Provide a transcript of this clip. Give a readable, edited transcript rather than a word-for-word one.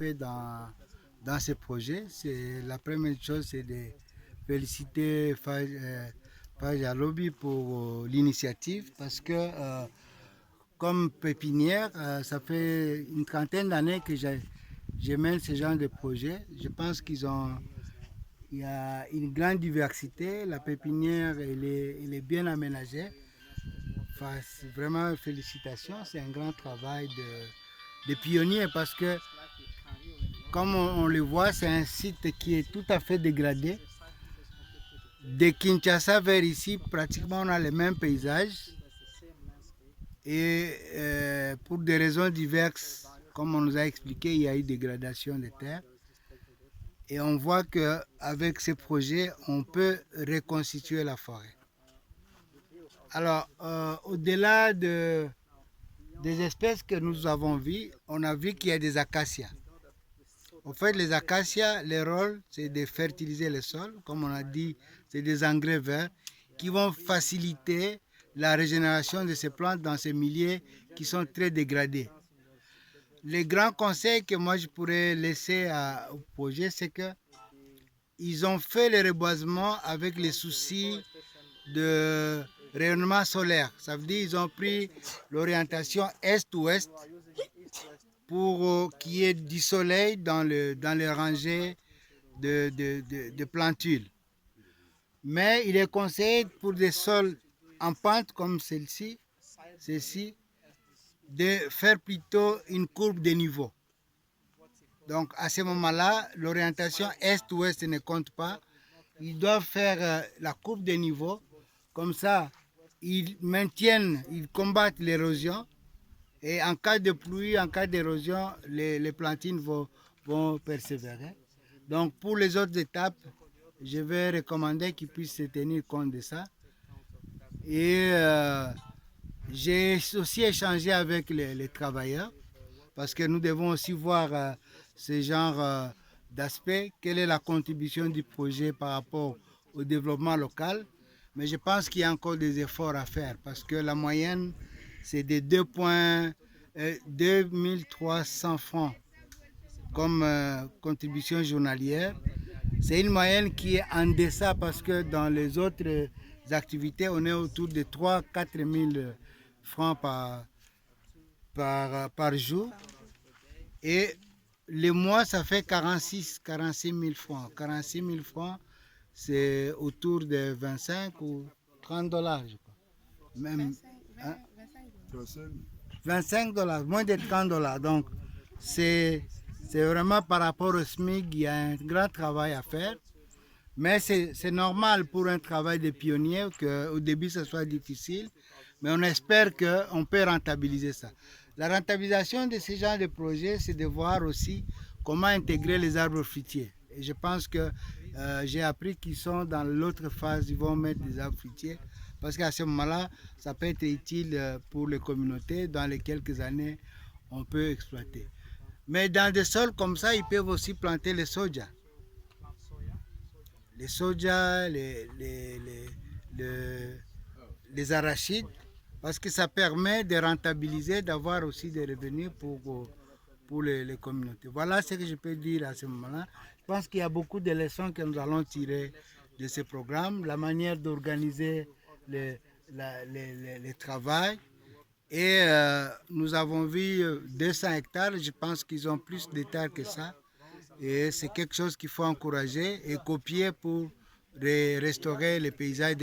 fait dans ce projet. La première chose, c'est de féliciter Faja Lobby pour l'initiative parce que comme pépinière, ça fait une trentaine d'années que je mène ce genre de projet. Je pense il y a une grande diversité. La pépinière, elle est bien aménagée. Enfin, vraiment félicitations. C'est un grand travail de pionnier parce que, comme on le voit, c'est un site qui est tout à fait dégradé. De Kinshasa vers ici, pratiquement on a les mêmes paysages. Et pour des raisons diverses, comme on nous a expliqué, il y a eu dégradation des terres. Et on voit qu'avec ces projets, on peut reconstituer la forêt. Alors, au-delà des espèces que nous avons vues, on a vu qu'il y a des acacias. En fait, les acacias, leur rôle, c'est de fertiliser le sol. Comme on a dit, c'est des engrais verts qui vont faciliter la régénération de ces plantes dans ces milieux qui sont très dégradés. Le grand conseil que moi je pourrais laisser au projet, c'est qu'ils ont fait le reboisement avec les soucis de rayonnement solaire. Ça veut dire qu'ils ont pris l'orientation est-ouest pour qu'il y ait du soleil dans les rangées de plantules. Mais il est conseillé pour des sols en pente comme celle-ci, de faire plutôt une courbe de niveau. Donc à ce moment-là, l'orientation est-ouest ne compte pas. Ils doivent faire la courbe de niveau. Comme ça, ils combattent l'érosion. Et en cas de pluie, en cas d'érosion, les plantines vont persévérer. Donc pour les autres étapes, je vais recommander qu'ils puissent se tenir compte de ça. Et j'ai aussi échangé avec les travailleurs parce que nous devons aussi voir ce genre d'aspect. Quelle est la contribution du projet par rapport au développement local? Mais je pense qu'il y a encore des efforts à faire parce que la moyenne, c'est de 2300 francs comme contribution journalière. C'est une moyenne qui est en deçà parce que dans les autres activités, on est autour de 3 000 à 4 000 francs par jour. Et le mois, ça fait 46 000 francs. 46 000 francs, c'est autour de 25 ou 30 dollars, je crois. Même, hein? 25 dollars, moins de 30 dollars. Donc, c'est vraiment par rapport au SMIC, il y a un grand travail à faire. Mais c'est normal pour un travail de pionnier qu'au début, ce soit difficile. Mais on espère qu'on peut rentabiliser ça. La rentabilisation de ce genre de projet, c'est de voir aussi comment intégrer les arbres fruitiers. Et je pense que j'ai appris qu'ils sont dans l'autre phase, ils vont mettre des arbres fruitiers. Parce qu'à ce moment-là, ça peut être utile pour les communautés dans les quelques années on peut exploiter. Mais dans des sols comme ça, ils peuvent aussi planter les soja. Les soja, les arachides, parce que ça permet de rentabiliser, d'avoir aussi des revenus pour les communautés. Voilà ce que je peux dire à ce moment-là. Je pense qu'il y a beaucoup de leçons que nous allons tirer de ce programme, la manière d'organiser le travail. Et nous avons vu 200 hectares, je pense qu'ils ont plus d'hectares que ça. Et c'est quelque chose qu'il faut encourager et copier pour restaurer les paysages.